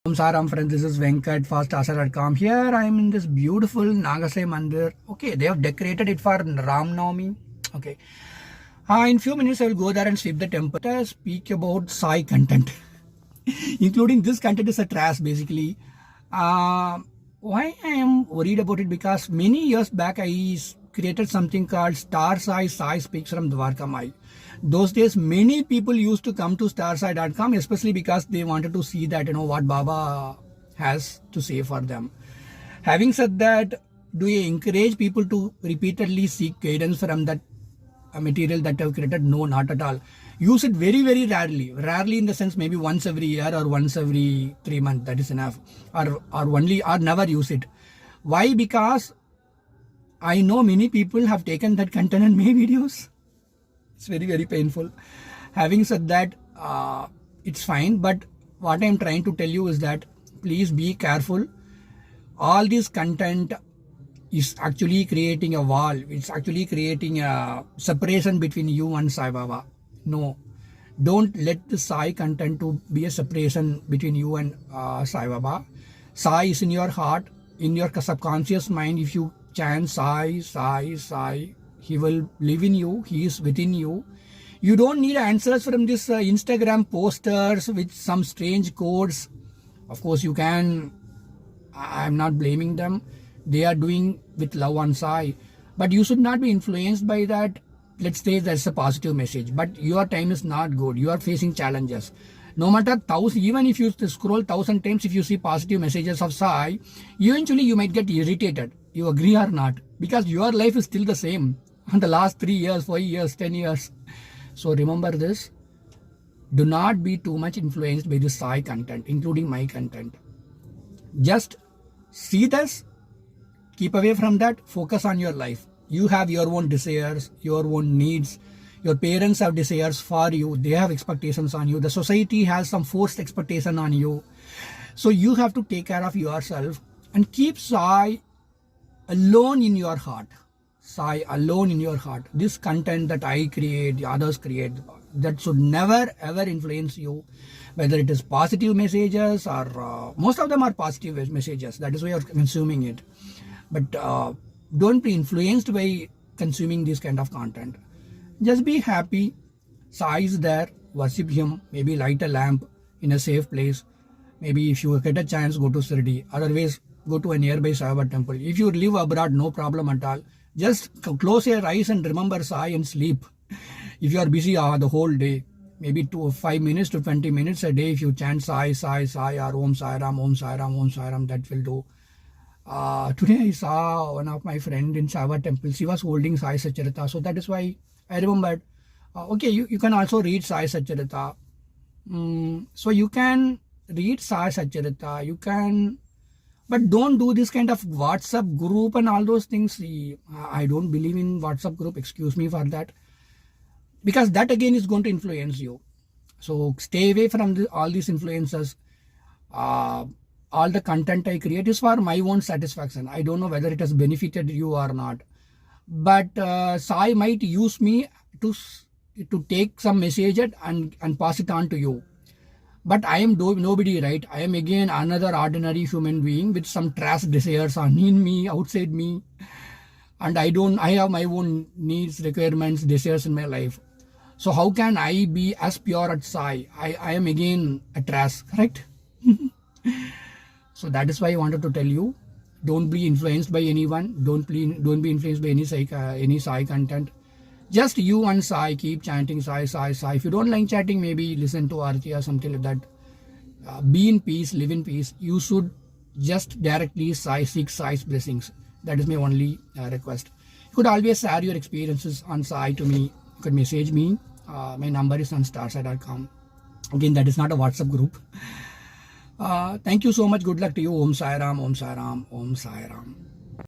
Om Saram friends, this is Venkat fastasa.com. Here I am in this beautiful Nagasai Mandir. Okay, they have decorated it for Ram Navami. Okay. In few minutes I will go there and sweep the temple. I speak about Sai content. Including this content is a trash basically. Why I am worried about it? Because many years back I created something called Star Sai Speaks from Dwarka Mai. Those days many people used to come to starsai.com, especially because they wanted to see that what Baba has to say for them. Having said that, do you encourage people to repeatedly seek guidance from that material that I've created? No, not at all. Use it very, very rarely. Rarely in the sense maybe once every year or once every 3 months. That is enough. Or never use it. Why? Because I know many people have taken that content and made videos. It's very, very painful. Having said that, it's fine. But what I'm trying to tell you is that please be careful. All this content is actually creating a wall. It's actually creating a separation between you and Sai Baba. No, don't let the Sai content to be a separation between you and Sai Baba. Sai is in your heart, in your subconscious mind. If you chant Sai, Sai, Sai, he will live in you. He is within you. You don't need answers from this Instagram posters with some strange codes. Of course, you can. I'm not blaming them. They are doing with love and Sai. But you should not be influenced by that. Let's say that's a positive message. But your time is not good. You are facing challenges. No matter 1,000, even if you scroll 1,000 times, if you see positive messages of Sai, eventually you might get irritated. You agree or not? Because your life is still the same. In the last 3 years, 5 years, 10 years. So remember this. Do not be too much influenced by the Sai content, including my content. Just see this. Keep away from that. Focus on your life. You have your own desires, your own needs. Your parents have desires for you. They have expectations on you. The society has some forced expectation on you. So you have to take care of yourself and keep Sai alone in your heart. Sai alone in your heart. This content that I create, the others create, that should never ever influence you. Whether it is positive messages or most of them are positive messages. That is why you're consuming it. But don't be influenced by consuming this kind of content. Just be happy. Sai is there. Worship him. Maybe light a lamp in a safe place. Maybe if you get a chance, go to Shirdi. Otherwise, go to a nearby Sai Baba temple. If you live abroad, no problem at all. Just close your eyes and remember Sai and sleep. If you are busy the whole day, maybe 5 minutes to 20 minutes a day, if you chant Sai, Sai, Sai or Om Sai Ram, Om Sai Ram, Om Sai Ram, that will do. Today I saw one of my friend in Sai Baba temple. She was holding Sai Satcharita. So that is why I remembered. Okay, you can also read Sai Satcharita. So you can read Sai Satcharita. You can. But don't do this kind of WhatsApp group and all those things. I don't believe in WhatsApp group. Excuse me for that. Because that again is going to influence you. So stay away from all these influences. All the content I create is for my own satisfaction. I don't know whether it has benefited you or not. But Sai might use me to take some message and pass it on to you. But I am nobody, right? I am again another ordinary human being with some trash desires in me, outside me. And I have my own needs, requirements, desires in my life. So how can I be as pure as Sai? I am again a trash, correct? So that is why I wanted to tell you, don't be influenced by anyone. Don't be influenced by any Sai content. Just you and Sai, keep chanting Sai, Sai, Sai. If you don't like chanting, maybe listen to Arti or something like that. Be in peace, live in peace. You should just directly seek Sai's blessings. That is my only request. You could always share your experiences on Sai to me. You could message me. My number is on starsai.com. Again, that is not a WhatsApp group. Thank you so much. Good luck to you. Om Sai Ram, Om Sai Ram, Om Sai Ram.